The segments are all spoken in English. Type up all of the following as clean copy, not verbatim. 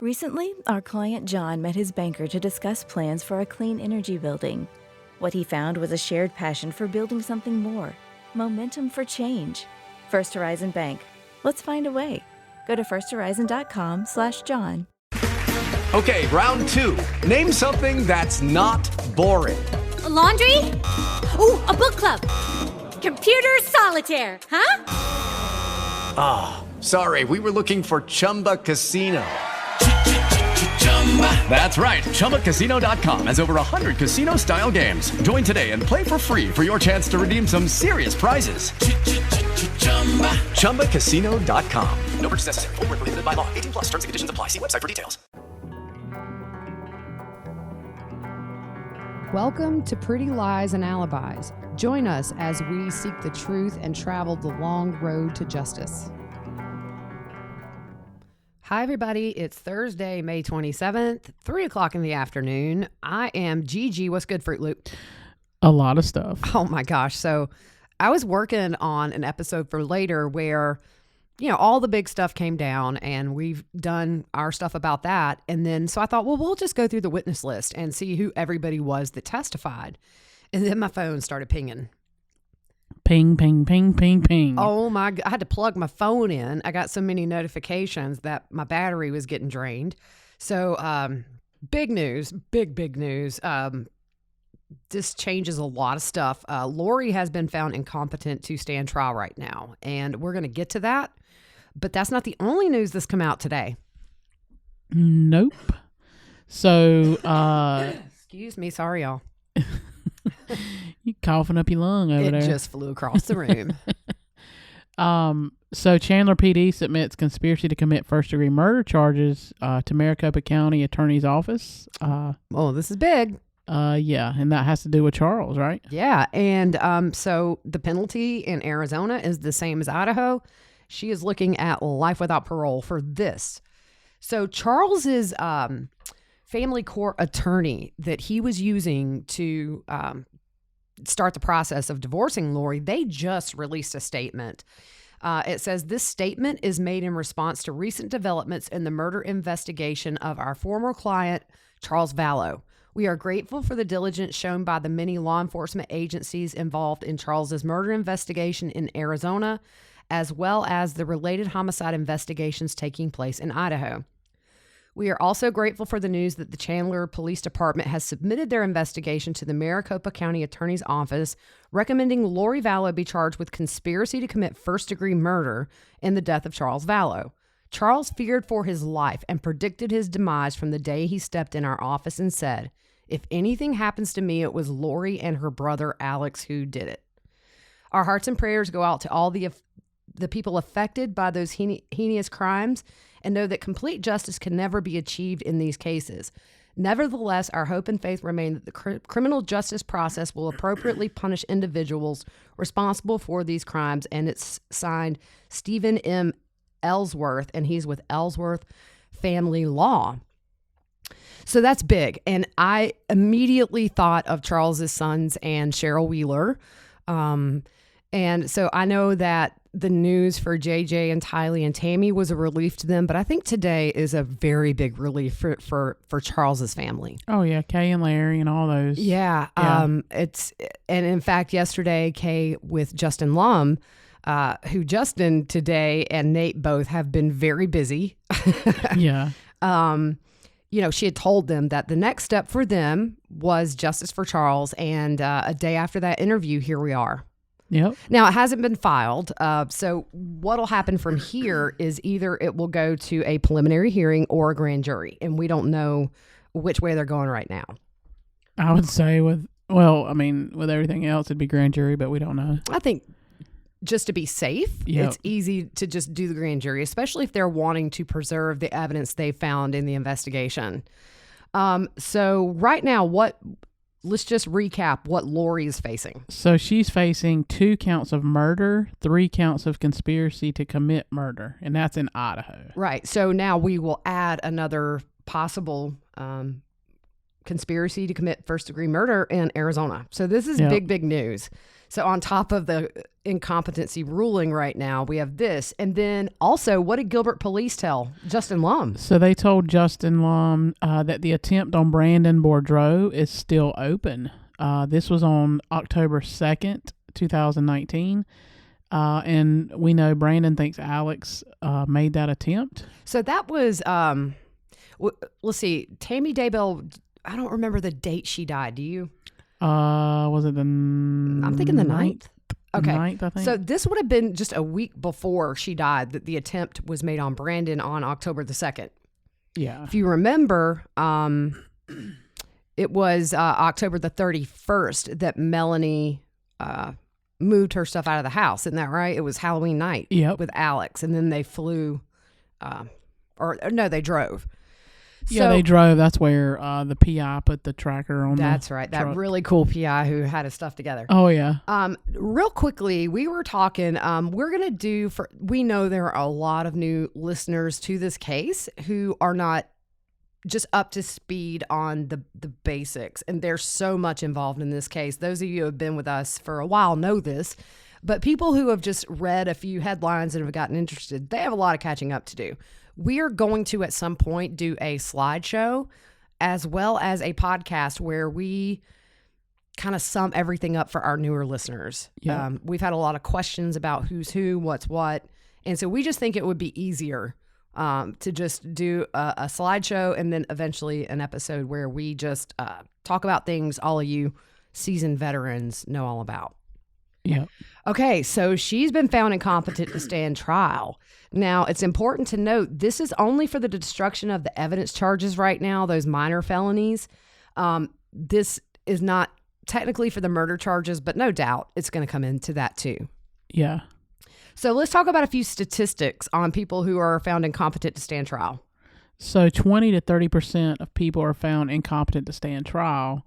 Recently, our client John met his banker to discuss plans for a clean energy building. What he found was a shared passion for building something more. Momentum for change. First Horizon Bank. Let's find a way. Go to firsthorizon.com/John. Okay, round two. Name something that's not boring. A laundry? Ooh, a book club. Computer solitaire, huh? Sorry, we were looking for Chumba Casino. That's right. ChumbaCasino.com has over 100 casino-style games. Join today and play for free for your chance to redeem some serious prizes. ChumbaCasino.com. No purchase necessary. Void where prohibited by law. 18 plus. Terms and conditions apply. See website for details. Welcome to Pretty Lies and Alibis. Join us as we seek the truth and travel the long road to justice. Hi, everybody. It's Thursday, May 27th, 3 o'clock in the afternoon. I am Gigi. What's good, Fruit Loop? A lot of stuff. Oh, my gosh. So I was working on an episode for later where, you know, all the big stuff came down and we've done our stuff about that. And then so I thought, well, we'll just go through the witness list and see who everybody was that testified. And then my phone started pinging. Ping, ping, ping, ping, ping. Oh my God. I had to plug my phone in. I got so many notifications that my battery was getting drained. So big news, big news. This changes a lot of stuff. Lori has been found incompetent to stand trial right now. And we're going to get to that. But that's not the only news that's come out today. Nope. So, excuse me. Sorry, y'all. You coughing up your lung over there. It just flew across the room. So Chandler PD submits conspiracy to commit first-degree murder charges to Maricopa County Attorney's Office. Oh, this is big. Yeah, and that has to do with Charles, right? Yeah, and so the penalty in Arizona is the same as Idaho. She is looking at life without parole for this. So Charles's family court attorney that he was using to start the process of divorcing Lori, they just released a statement. It says, this statement is made in response to recent developments in the murder investigation of our former client, Charles Vallow. We are grateful for the diligence shown by the many law enforcement agencies involved in Charles's murder investigation in Arizona, as well as the related homicide investigations taking place in Idaho. We are also grateful for the news that the Chandler Police Department has submitted their investigation to the Maricopa County Attorney's Office, recommending Lori Vallow be charged with conspiracy to commit first-degree murder in the death of Charles Vallow. Charles feared for his life and predicted his demise from the day he stepped in our office and said, if anything happens to me, it was Lori and her brother Alex who did it. Our hearts and prayers go out to all the people affected by those heinous crimes, and know that complete justice can never be achieved in these cases. Nevertheless, our hope and faith remain that the criminal justice process will appropriately punish individuals responsible for these crimes. And it's signed Stephen M. Ellsworth, and he's with Ellsworth Family Law. So that's big. And I immediately thought of Charles's sons and Cheryl Wheeler. And so I know that the news for JJ and Tylee and Tammy was a relief to them, but I think today is a very big relief for Charles's family. Oh yeah, Kay and Larry and all those. Yeah. And in fact, yesterday, Kay with Justin Lum, who Justin today and Nate both have been very busy. Yeah. You know, she had told them that the next step for them was justice for Charles, and a day after that interview, here we are. Yep. Now, it hasn't been filed, so what'll happen from here is either it will go to a preliminary hearing or a grand jury, and we don't know which way they're going right now. I would say with everything else, it'd be grand jury, but we don't know. I think just to be safe, It's easy to just do the grand jury, especially if they're wanting to preserve the evidence they found in the investigation. So right now, let's just recap what Lori is facing. So she's facing 2 counts of murder, 3 counts of conspiracy to commit murder, and that's in Idaho. Right. So now we will add another possible conspiracy to commit first-degree murder in Arizona. So this is big news. So on top of the incompetency ruling right now, we have this. And then also, what did Gilbert police tell Justin Lum? So they told Justin Lum that the attempt on Brandon Boudreaux is still open. This was on October 2nd, 2019. And we know Brandon thinks Alex made that attempt. So that was, let's see, Tammy Daybell, I don't remember the date she died. Do you? Was it the I'm thinking the 9th. Okay. 9th, I think. So this would have been just a week before she died that the attempt was made on Brandon on October the 2nd. Yeah. If you remember, it was October the 31st that Melanie moved her stuff out of the house. Isn't that right? It was Halloween night with Alex. And then they flew, or no, they drove. Yeah, they drove. That's where the PI put the tracker on. That's right. That truck. really cool PI who had his stuff together. Oh, yeah. Real quickly, we were talking, we're going to do we know there are a lot of new listeners to this case who are not just up to speed on the basics. And there's so much involved in this case. Those of you who have been with us for a while know this, but people who have just read a few headlines and have gotten interested, they have a lot of catching up to do. We are going to, at some point, do a slideshow as well as a podcast where we kind of sum everything up for our newer listeners. Yeah. We've had a lot of questions about who's who, what's what. And so we just think it would be easier to just do a slideshow and then eventually an episode where we just talk about things all of you seasoned veterans know all about. Yeah. Okay, so she's been found incompetent to stand trial. Now, it's important to note this is only for the destruction of the evidence charges right now, those minor felonies. This is not technically for the murder charges, but no doubt it's going to come into that too. Yeah. So let's talk about a few statistics on people who are found incompetent to stand trial. So 20 to 30% of people are found incompetent to stand trial.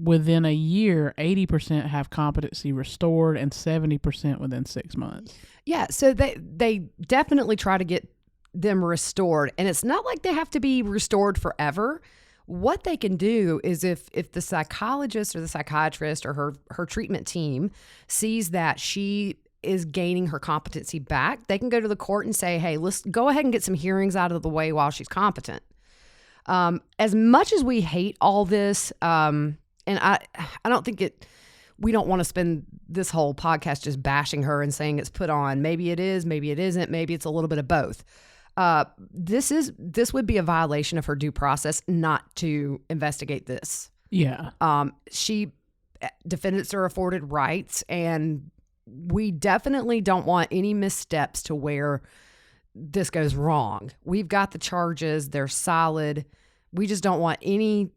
Within a year, 80% have competency restored and 70% within 6 months. Yeah, so they definitely try to get them restored. And it's not like they have to be restored forever. What they can do is if the psychologist or the psychiatrist or her treatment team sees that she is gaining her competency back, they can go to the court and say, hey, let's go ahead and get some hearings out of the way while she's competent. As much as we hate all this, and I don't think we don't want to spend this whole podcast just bashing her and saying it's put on. Maybe it is, maybe it isn't, maybe it's a little bit of both. This would be a violation of her due process not to investigate this. Yeah. Defendants are afforded rights, and we definitely don't want any missteps to where this goes wrong. We've got the charges, they're solid. We just don't want any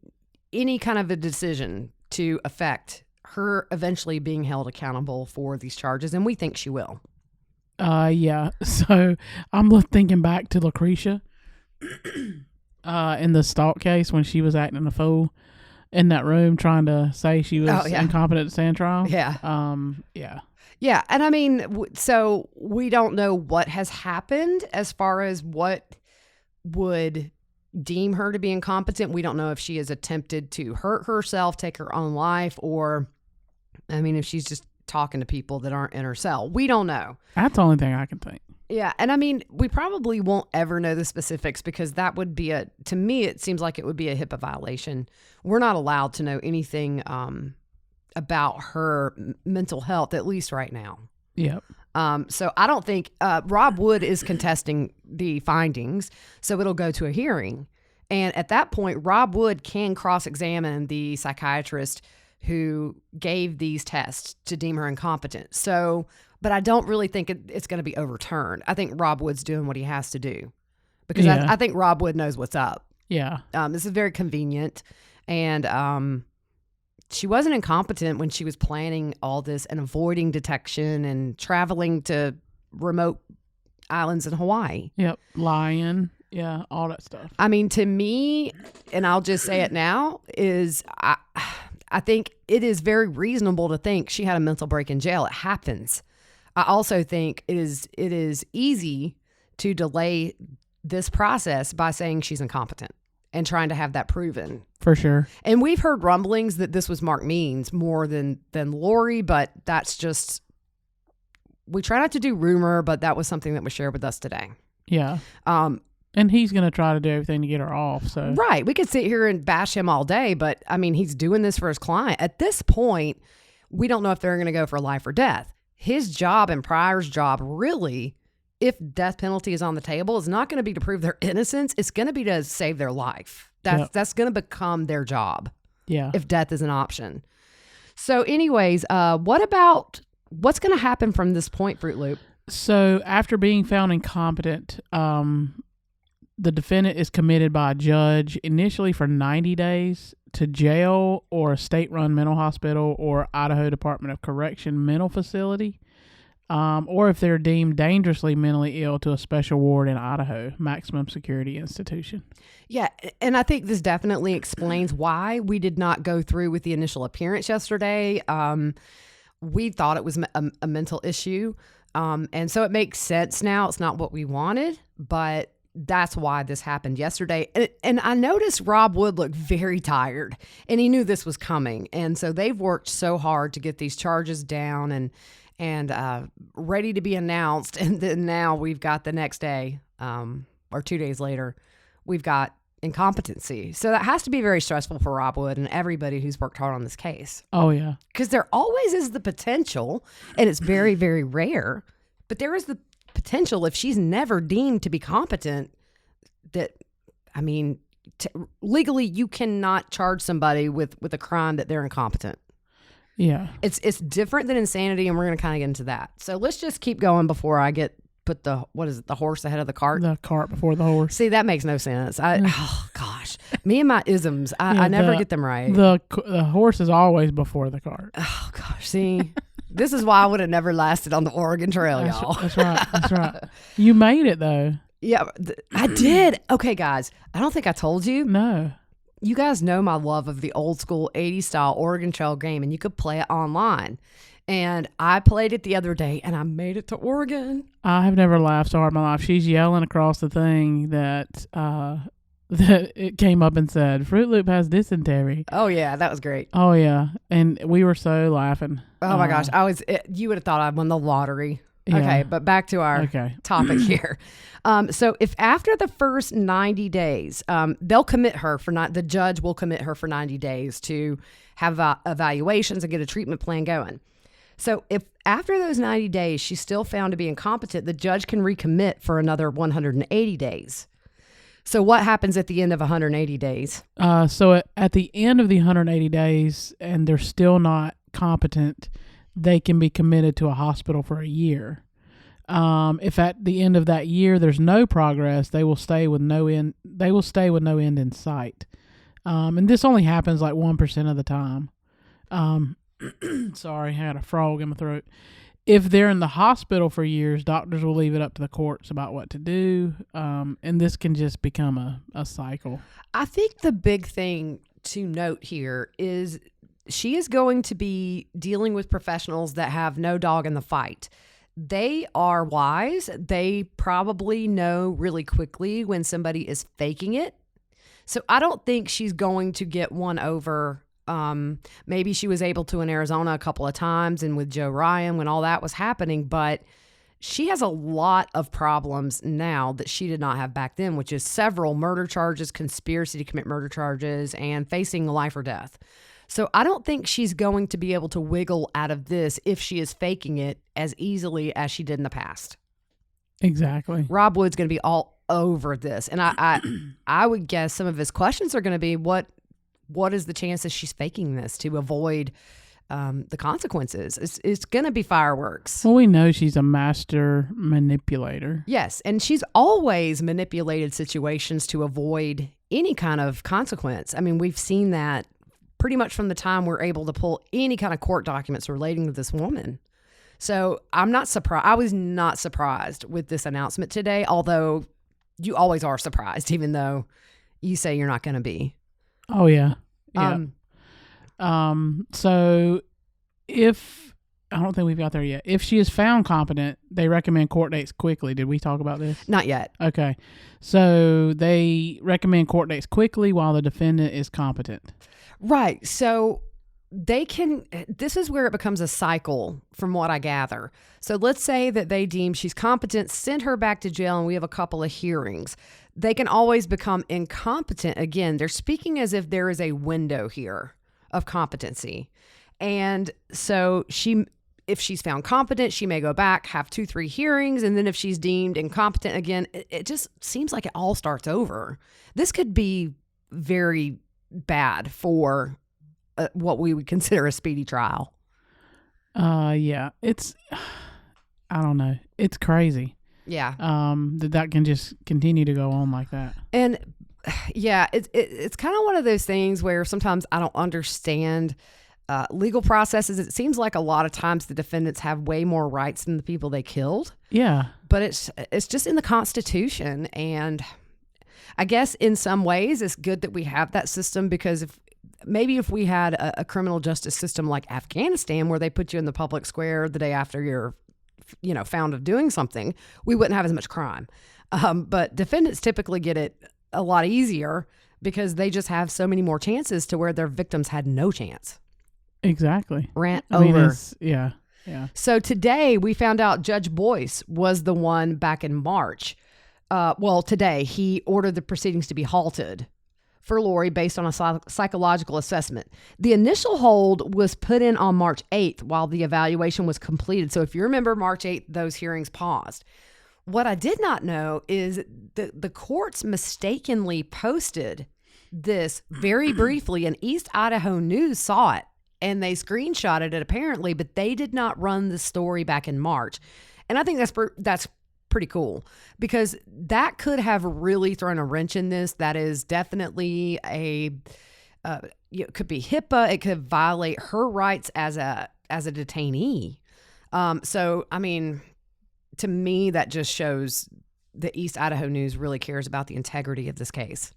kind of a decision to affect her eventually being held accountable for these charges, and we think she will. Yeah. So I'm thinking back to Lucretia in the stalk case when she was acting a fool in that room trying to say she was incompetent to stand trial. Yeah. Yeah. Yeah. And I mean, so we don't know what has happened as far as what would deem her to be incompetent. We don't know if she has attempted to hurt herself, take her own life, or, I mean, if she's just talking to people that aren't in her cell. We don't know. That's the only thing I can think. Yeah. And I mean, we probably won't ever know the specifics because that would be to me, it seems like it would be a HIPAA violation. We're not allowed to know anything about her mental health, at least right now. Yep. So I don't think Rob Wood is contesting the findings, so it'll go to a hearing. And at that point, Rob Wood can cross-examine the psychiatrist who gave these tests to deem her incompetent. So, but I don't really think it's going to be overturned. I think Rob Wood's doing what he has to do because I think Rob Wood knows what's up. Yeah. This is very convenient. And she wasn't incompetent when she was planning all this and avoiding detection and traveling to remote islands in Hawaii. Yep. Lying. Yeah. All that stuff. I mean, to me, and I'll just say it now, is I think it is very reasonable to think she had a mental break in jail. It happens. I also think it is easy to delay this process by saying she's incompetent. and trying to have that proven. For sure. And we've heard rumblings that this was Mark Means more than Lori, but that's just, we try not to do rumor, but that was something that was shared with us today. Yeah. And he's going to try to do everything to get her off. So Right. We could sit here and bash him all day, but I mean, he's doing this for his client. At this point, we don't know if they're going to go for life or death. His job and Pryor's job, really, if death penalty is on the table, is not going to be to prove their innocence. It's going to be to save their life. That's going to become their job. Yeah. If death is an option. So anyways, what's going to happen from this point, Fruit Loop? So after being found incompetent, the defendant is committed by a judge initially for 90 days to jail or a state-run mental hospital or Idaho Department of Correction mental facility, or if they're deemed dangerously mentally ill, to a special ward in Idaho, maximum security institution. Yeah, and I think this definitely explains why we did not go through with the initial appearance yesterday. We thought it was a mental issue, and so it makes sense now. It's not what we wanted, but that's why this happened yesterday. And I noticed Rob Wood looked very tired, and he knew this was coming. And so they've worked so hard to get these charges down and ready to be announced. And then now we've got the next day, or 2 days later, we've got incompetency. So that has to be very stressful for Rob Wood and everybody who's worked hard on this case. Oh, yeah. Because there always is the potential, and it's very, very rare, but there is the potential, if she's never deemed to be competent, that, I mean, legally you cannot charge somebody with a crime that they're incompetent. Yeah. It's different than insanity, and we're going to kind of get into that. So let's just keep going before I put the horse ahead of the cart. The cart before the horse. See, that makes no sense. Oh gosh, me and my isms, I never get them right. The horse is always before the cart. Oh gosh, see, this is why I would have never lasted on the Oregon Trail, y'all. That's right. That's right. You made it though. Yeah, I did. Okay, guys, I don't think I told you. No. You guys know my love of the old school 80s style Oregon Trail game, and you could play it online. And I played it the other day, and I made it to Oregon. I have never laughed so hard in my life. She's yelling across the thing that it came up and said, Fruit Loop has dysentery. Oh, yeah, that was great. Oh, yeah. And we were so laughing. Oh, my gosh. You would have thought I won the lottery. Yeah. Okay, but back to our topic here. So if after the first 90 days, they'll commit her the judge will commit her for 90 days to have evaluations and get a treatment plan going. So if after those 90 days she's still found to be incompetent, the judge can recommit for another 180 days. So what happens at the end of 180 days? So at the end of the 180 days and they're still not competent, they can be committed to a hospital for a year. If at the end of that year there's no progress, they will stay with no end. They will stay with no end in sight. And this only happens like 1% of the time. Sorry, I had a frog in my throat. If they're in the hospital for years, doctors will leave it up to the courts about what to do. And this can just become a cycle. I think the big thing to note here is she is going to be dealing with professionals that have no dog in the fight. They are wise. They probably know really quickly when somebody is faking it. So I don't think she's going to get one over. Maybe she was able to in Arizona a couple of times and with Joe Ryan when all that was happening, but she has a lot of problems now that she did not have back then, which is several murder charges, conspiracy to commit murder charges, and facing life or death. So I don't think she's going to be able to wiggle out of this if she is faking it as easily as she did in the past. Exactly. Rob Wood's going to be all over this. And I would guess some of his questions are going to be, what is the chances she's faking this to avoid the consequences? It's going to be fireworks. Well, we know she's a master manipulator. Yes, and she's always manipulated situations to avoid any kind of consequence. I mean, we've seen that pretty much from the time we're able to pull any kind of court documents relating to this woman. So I'm not surprised. I was not surprised with this announcement today, although you always are surprised, even though you say you're not going to be. Oh, yeah. Yeah. So if I don't think we've got there yet. If she is found competent, they recommend court dates quickly. Did we talk about this? Not yet. Okay. So they recommend court dates quickly while the defendant is competent. Right. So this is where it becomes a cycle from what I gather. So let's say that they deem she's competent, send her back to jail, and we have a couple of hearings. They can always become incompetent again. They're speaking as if there is a window here of competency. And so if she's found competent, she may go back, have 2-3 hearings, and then if she's deemed incompetent again, it just seems like it all starts over. This could be very bad for what we would consider a speedy trial. Yeah, I don't know. It's crazy. Yeah. That can just continue to go on like that. And yeah, it's kind of one of those things where sometimes I don't understand legal processes. It seems like a lot of times the defendants have way more rights than the people they killed. Yeah. But it's just in the Constitution. And I guess in some ways it's good that we have that system, because if we had a criminal justice system like Afghanistan where they put you in the public square the day after you're found of doing something, we wouldn't have as much crime. But defendants typically get it a lot easier because they just have so many more chances to where their victims had no chance. Exactly. Rant I mean, over. Yeah. So today we found out Judge Boyce was the one back in March. Today he ordered the proceedings to be halted for Lori based on a psychological assessment. The initial hold was put in on March 8th while the evaluation was completed. So if you remember, March 8th, those hearings paused. What I did not know is the courts mistakenly posted this very briefly, and East Idaho News saw it and they screenshotted it apparently, but they did not run the story back in March. And I think that's pretty cool, because that could have really thrown a wrench in this. That is definitely it could be HIPAA. It could violate her rights as a detainee. So, I mean, to me, that just shows the East Idaho News really cares about the integrity of this case.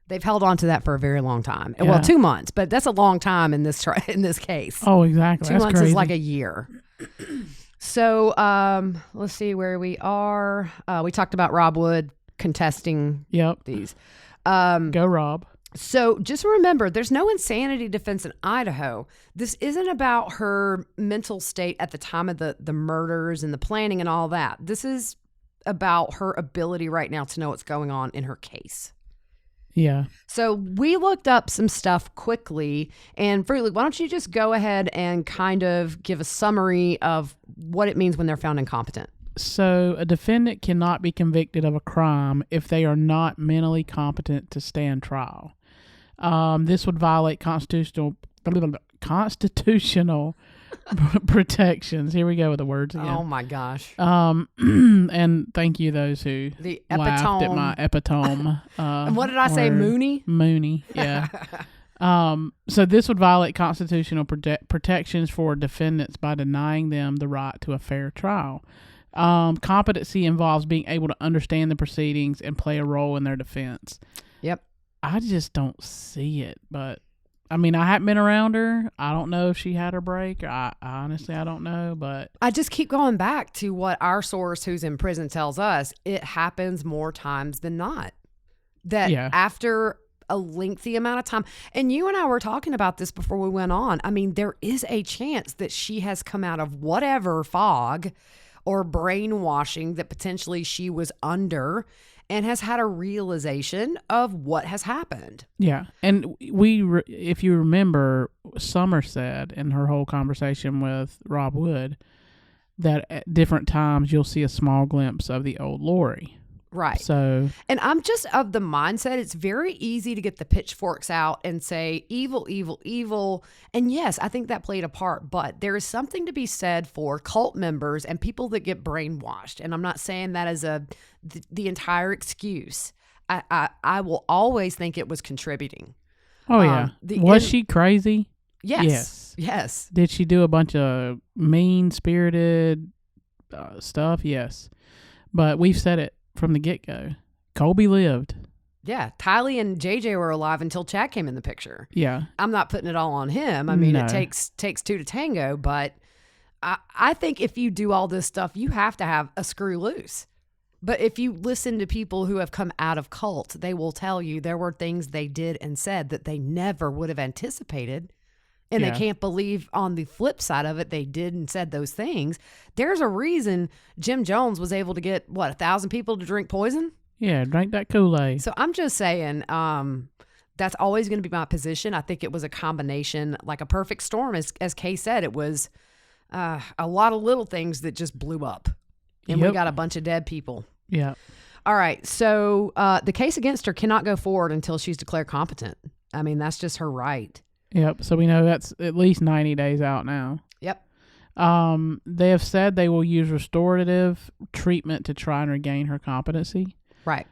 They've held on to that for a very long time. Yeah. Well, 2 months, but that's a long time in this case. Oh, exactly. 2 months is like a year. So let's see where we are. We talked about Rob Wood contesting these. Go Rob. So just remember, there's no insanity defense in Idaho. This isn't about her mental state at the time of the murders and the planning and all that. This is about her ability right now to know what's going on in her case. Yeah. So we looked up some stuff quickly, and Fruitly, why don't you just go ahead and kind of give a summary of what it means when they're found incompetent? So a defendant cannot be convicted of a crime if they are not mentally competent to stand trial. This would violate constitutional protections. Here we go with the words again. Oh my gosh. And thank you those who laughed at my epitome. And what did I say? Mooney. Yeah. So this would violate constitutional protections for defendants by denying them the right to a fair trial. Competency involves being able to understand the proceedings and play a role in their defense. Yep. I just don't see it, but I mean, I haven't been around her. I don't know if she had her break. I honestly don't know, but I just keep going back to what our source who's in prison tells us. It happens more times than not. That after a lengthy amount of time, and you and I were talking about this before we went on. I mean, there is a chance that she has come out of whatever fog or brainwashing that potentially she was under and has had a realization of what has happened. Yeah. And if you remember, Summer said in her whole conversation with Rob Wood that at different times you'll see a small glimpse of the old Lori. Right. So, and I'm just of the mindset, it's very easy to get the pitchforks out and say evil, evil, evil. And yes, I think that played a part, but there is something to be said for cult members and people that get brainwashed. And I'm not saying that as the entire excuse. I will always think it was contributing. Oh yeah. Was she crazy? Yes. Yes. Did she do a bunch of mean-spirited stuff? Yes. But we've said it from the get-go. Colby lived. Yeah. Tylee and JJ were alive until Chad came in the picture. Yeah. I'm not putting it all on him. I mean, It takes two to tango, but I think if you do all this stuff, you have to have a screw loose. But if you listen to people who have come out of cult, they will tell you there were things they did and said that they never would have anticipated. And they can't believe on the flip side of it, they did and said those things. There's a reason Jim Jones was able to get, 1,000 people to drink poison? Yeah, drink that Kool-Aid. So I'm just saying, that's always going to be my position. I think it was a combination, like a perfect storm. As Kay said, it was a lot of little things that just blew up. And we got a bunch of dead people. Yeah. All right. So the case against her cannot go forward until she's declared competent. I mean, that's just her right. Yep. So we know that's at least 90 days out now. Yep. They have said they will use restorative treatment to try and regain her competency. Right.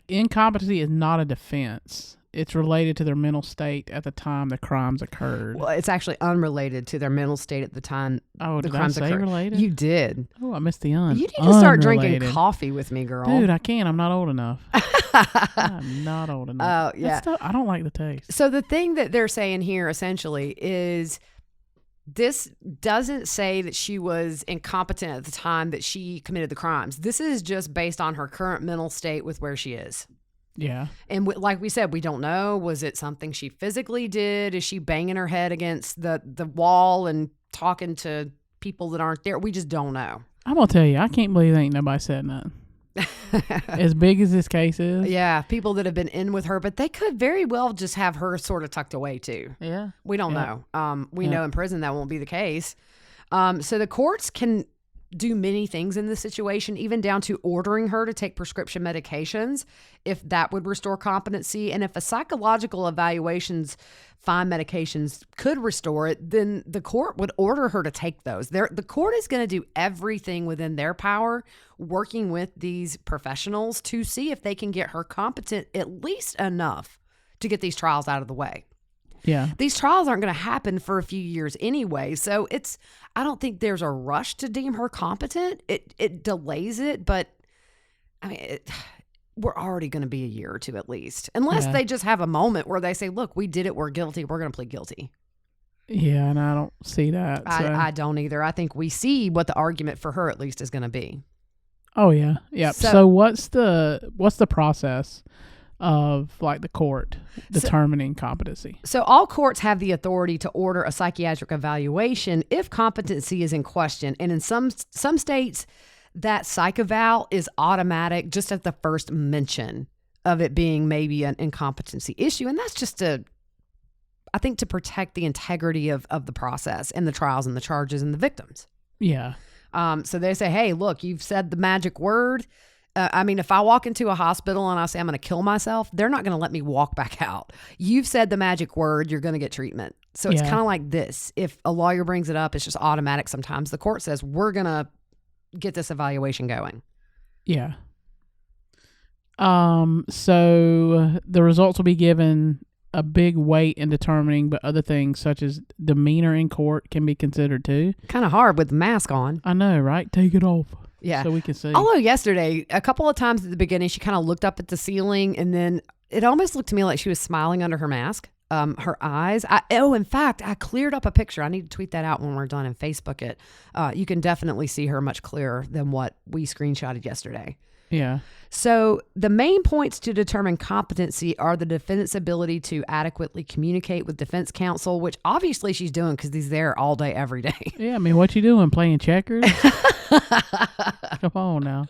Incompetency is not a defense. It's related to their mental state at the time the crimes occurred. Well, it's actually unrelated to their mental state at the time the crimes occurred. Related? You did. Oh, I missed the un. You need to start drinking coffee with me, girl. Dude, I can't. I'm not old enough. I'm not old enough. Oh, yeah. I don't like the taste. So the thing that they're saying here essentially is this doesn't say that she was incompetent at the time that she committed the crimes. This is just based on her current mental state with where she is. Yeah. And like we said, we don't know. Was it something she physically did? Is she banging her head against the wall and talking to people that aren't there? We just don't know. I'm going to tell you, I can't believe ain't nobody said nothing. As big as this case is. Yeah, people that have been in with her, but they could very well just have her sort of tucked away too. Yeah. We don't know. We know in prison that won't be the case. So the courts can do many things in this situation, even down to ordering her to take prescription medications, if that would restore competency. And if a psychological evaluations find medications could restore it, then the court would order her to take those. The court is going to do everything within their power, working with these professionals to see if they can get her competent at least enough to get these trials out of the way. Yeah. These trials aren't going to happen for a few years anyway. So I don't think there's a rush to deem her competent. It delays it, but I mean, we're already going to be a year or two at least, unless they just have a moment where they say, look, we did it. We're guilty. We're going to plead guilty. Yeah. And I don't see that. So. I don't either. I think we see what the argument for her at least is going to be. Oh yeah. Yeah. So what's the process of like the court determining competency? So all courts have the authority to order a psychiatric evaluation if competency is in question. And in some states, that psych eval is automatic just at the first mention of it being maybe an incompetency issue. And that's just I think to protect the integrity of the process and the trials and the charges and the victims. Yeah. So they say, hey, look, you've said the magic word. I mean, if I walk into a hospital and I say I'm going to kill myself, they're not going to let me walk back out. You've said the magic word, you're going to get treatment. So it's kind of like this. If a lawyer brings it up, it's just automatic sometimes. The court says, we're going to get this evaluation going. Yeah. So the results will be given a big weight in determining, but other things such as demeanor in court can be considered too. Kind of hard with the mask on. I know, right? Take it off. Yeah. So we can see. Although yesterday, a couple of times at the beginning, she kind of looked up at the ceiling and then it almost looked to me like she was smiling under her mask. Her eyes. In fact, I cleared up a picture. I need to tweet that out when we're done and Facebook it. You can definitely see her much clearer than what we screenshotted yesterday. Yeah. So the main points to determine competency are the defendant's ability to adequately communicate with defense counsel, which obviously she's doing because he's there all day, every day. Yeah, I mean, what you doing? Playing checkers? Come on now.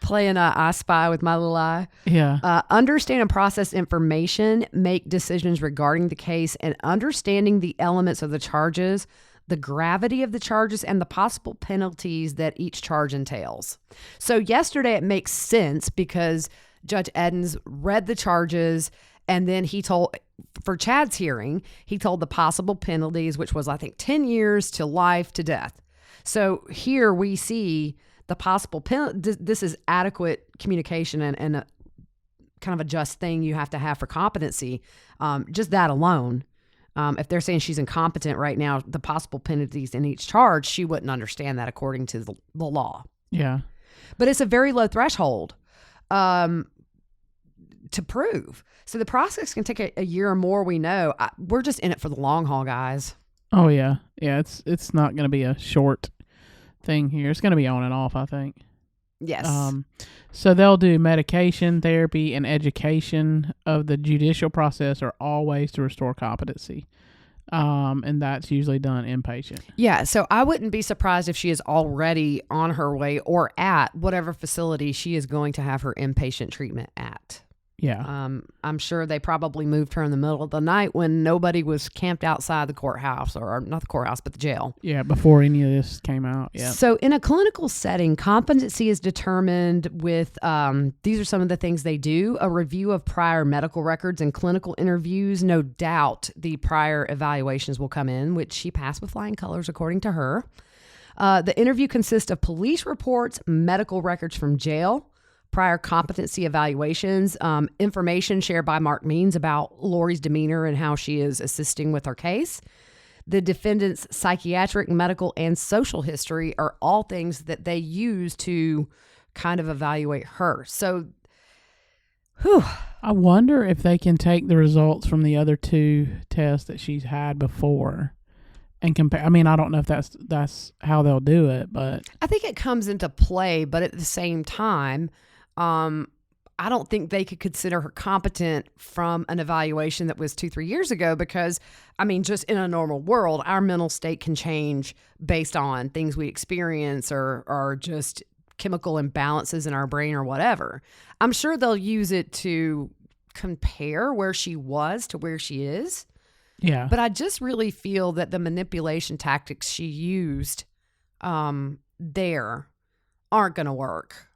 Playing I Spy with my little eye. Yeah. Understand and process information, make decisions regarding the case, and understanding the elements of the charges, the gravity of the charges, and the possible penalties that each charge entails. So yesterday it makes sense because Judge Edens read the charges and then he told, for Chad's hearing, he told the possible penalties, which was I think 10 years to life to death. So here we see the possible penalty. This is adequate communication and a kind of a just thing you have to have for competency. Just that alone. If they're saying she's incompetent right now, the possible penalties in each charge, she wouldn't understand that according to the law. Yeah. But it's a very low threshold to prove. So the process can take a year or more, we know. We're just in it for the long haul, guys. Oh yeah, yeah. It's not going to be a short thing here. It's going to be on and off, I think. Yes. So they'll do medication, therapy, and education of the judicial process are all ways to restore competency. And that's usually done inpatient. Yeah, so I wouldn't be surprised if she is already on her way or at whatever facility she is going to have her inpatient treatment at. Yeah. I'm sure they probably moved her in the middle of the night when nobody was camped outside the courthouse, or not the courthouse, but the jail. Yeah, before any of this came out. Yeah. So in a clinical setting, competency is determined with, these are some of the things they do: a review of prior medical records and clinical interviews. No doubt the prior evaluations will come in, which she passed with flying colors, according to her. The interview consists of police reports, medical records from jail, prior competency evaluations, information shared by Mark Means about Lori's demeanor and how she is assisting with her case. The defendant's psychiatric, medical, and social history are all things that they use to kind of evaluate her. So, I wonder if they can take the results from the other two tests that she's had before and compare. I mean, I don't know if that's how they'll do it, but I think it comes into play, but at the same time, I don't think they could consider her competent from an evaluation that was 2-3 years ago, because, I mean, just in a normal world, our mental state can change based on things we experience or just chemical imbalances in our brain or whatever. I'm sure they'll use it to compare where she was to where she is. yeah. But I just really feel that the manipulation tactics she used there aren't going to work.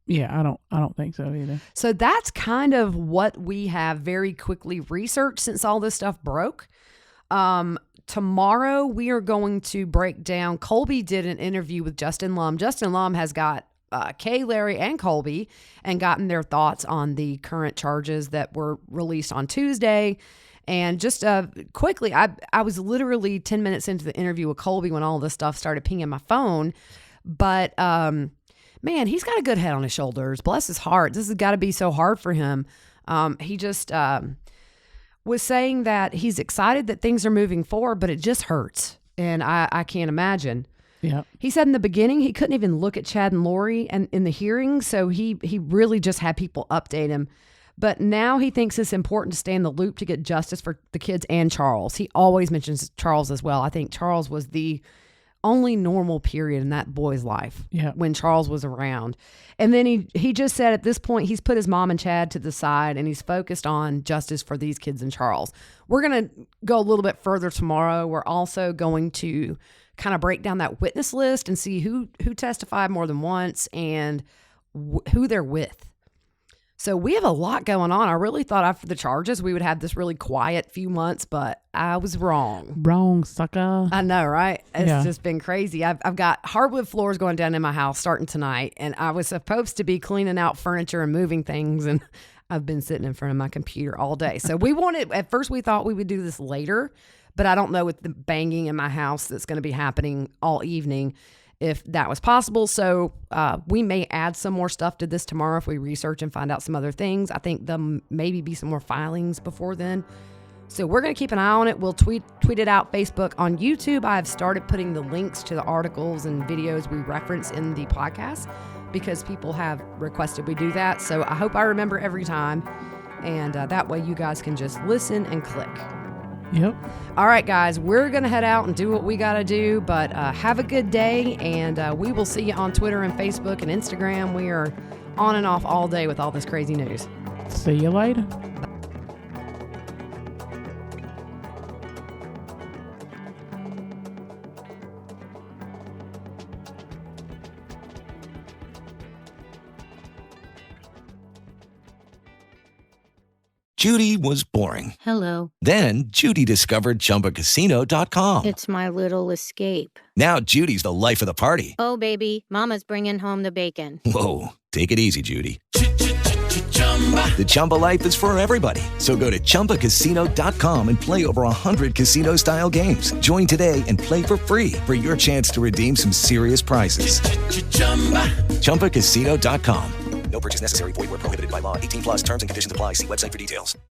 Yeah, I don't think so either. So that's kind of what we have very quickly researched since all this stuff broke. Tomorrow we are going to break down. Colby did an interview with Justin Lum. Justin Lum has got Kay, Larry, and Colby and gotten their thoughts on the current charges that were released on Tuesday. And just quickly, I was literally 10 minutes into the interview with Colby when all this stuff started pinging my phone. But man, he's got a good head on his shoulders. Bless his heart. This has got to be so hard for him. He just was saying that he's excited that things are moving forward, but it just hurts. And I can't imagine. Yeah. He said in the beginning he couldn't even look at Chad and Lori and in the hearing, so he really just had people update him. But now he thinks it's important to stay in the loop to get justice for the kids and Charles. He always mentions Charles as well. I think Charles was the only normal period in that boy's life when Charles was around. And then he just said at this point he's put his mom and Chad to the side and he's focused on justice for these kids and Charles. We're going to go a little bit further tomorrow. We're also going to kind of break down that witness list and see who testified more than once and who they're with. So we have a lot going on. I really thought after the charges we would have this really quiet few months, but I was wrong. Wrong, sucker. I know, right? It's just been crazy. I've got hardwood floors going down in my house starting tonight, and I was supposed to be cleaning out furniture and moving things, and I've been sitting in front of my computer all day. So at first we thought we would do this later, but I don't know with the banging in my house that's going to be happening all evening if that was possible. So we may add some more stuff to this tomorrow if we research and find out some other things. I think there'll maybe be some more filings before then. So we're going to keep an eye on it. We'll tweet it out, Facebook, on YouTube. I have started putting the links to the articles and videos we reference in the podcast because people have requested we do that. So I hope I remember every time. And that way you guys can just listen and click. Yep. All right, guys, we're going to head out and do what we got to do, but have a good day, and we will see you on Twitter and Facebook and Instagram. We are on and off all day with all this crazy news. See you later. Judy was boring. Hello. Then Judy discovered ChumbaCasino.com. It's my little escape. Now Judy's the life of the party. Oh, baby, mama's bringing home the bacon. Whoa, take it easy, Judy. The Chumba life is for everybody. So go to ChumbaCasino.com and play over 100 casino-style games. Join today and play for free for your chance to redeem some serious prizes. ChumbaCasino.com. No purchase necessary. Void where prohibited by law. 18+ terms and conditions apply. See website for details.